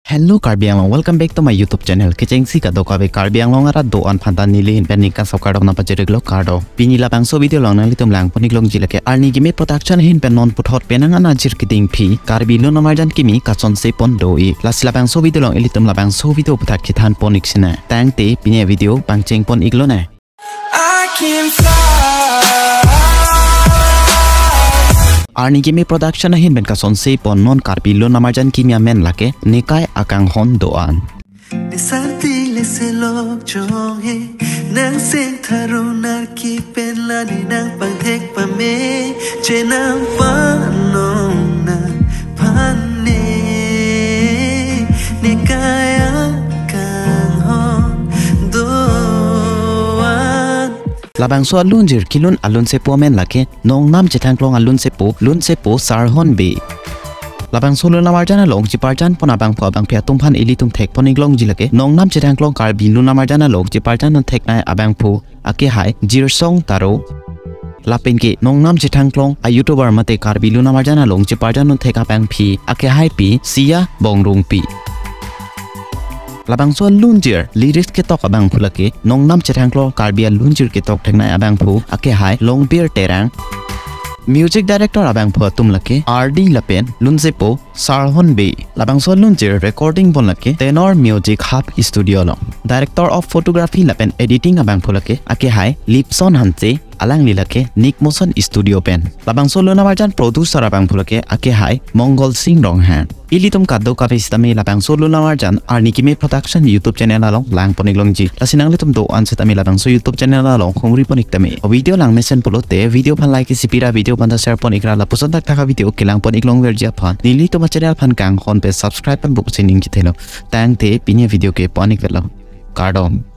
Hello Karbi Anglong, welcome back to my YouTube channel. Kecengsi ka doka be Karbi Anglong ara doan phantan nili hin pen nikkan sokar na pajeriglo kardo. Pini lapang so video long nang litum lang poniklong jilake arni gime production hin pen non puthot penang ana jir kiting phi Karbi lo namarjan kimi kachon se pon doi. Las lapang so video long elitum lapang so video puthak kithan ponik sina. Tang te pini video pangcheng pon iglo na. I can fly. Arni game production hin ben kason se pon non Karbi lo namarjan kimia men lake nikai akang hon doan. Disarti le selok jong he nang sing tharunar ki pen la ni nang pang thek pa me chenam panong na panne nikai akang hon doan. Labang so alunjir kilun alun se po men lake nong nam chetang klong alun se po sarhon be. Labang solo namarjana long jiparjan pon abang po abang pia tumphan ilitum thek poniglong jilake nong nam chetang klong Karbi lu namarjana long jiparjan non thek nai abang po ake hai jirsong taro lapin ke nong nam chetang klong a youtuber mate Karbi lu namarjana long jiparjan non thek abang phi ake hai pi sia bongrung pi. Labang so lunjir lyrics ke tok abang phulake nong nam chetang klong Karbi lunjir ke tok thek nai abang phu ake hai long beer terang. Music director abang pho tum lake RD Lapen lunsepo sarhon be labang so lunjir recording bon lake tenor music hub studio long. Director of photography Lapen editing abang pho lake ake hai Lipson hanse alang lilake Nick Motion studio pen. Labang so lunamarjan producer abang pho lake ake hai Mongol Singh rong han. Ilitum kaddo ka bestame labang so lunamarjan arni kimi production YouTube channel along lang poniglong ji lasinang litum do anset ami labang so YouTube channel along khongri ponik tame video lang mesen polote video phan like sipira video phan share pon ikra la puson tak thaka video kilang pon iklong verja phan nili to channel phan kang hon pe subscribe pan buk chining ji thelo tang te pinya video ke ponik velo cardom.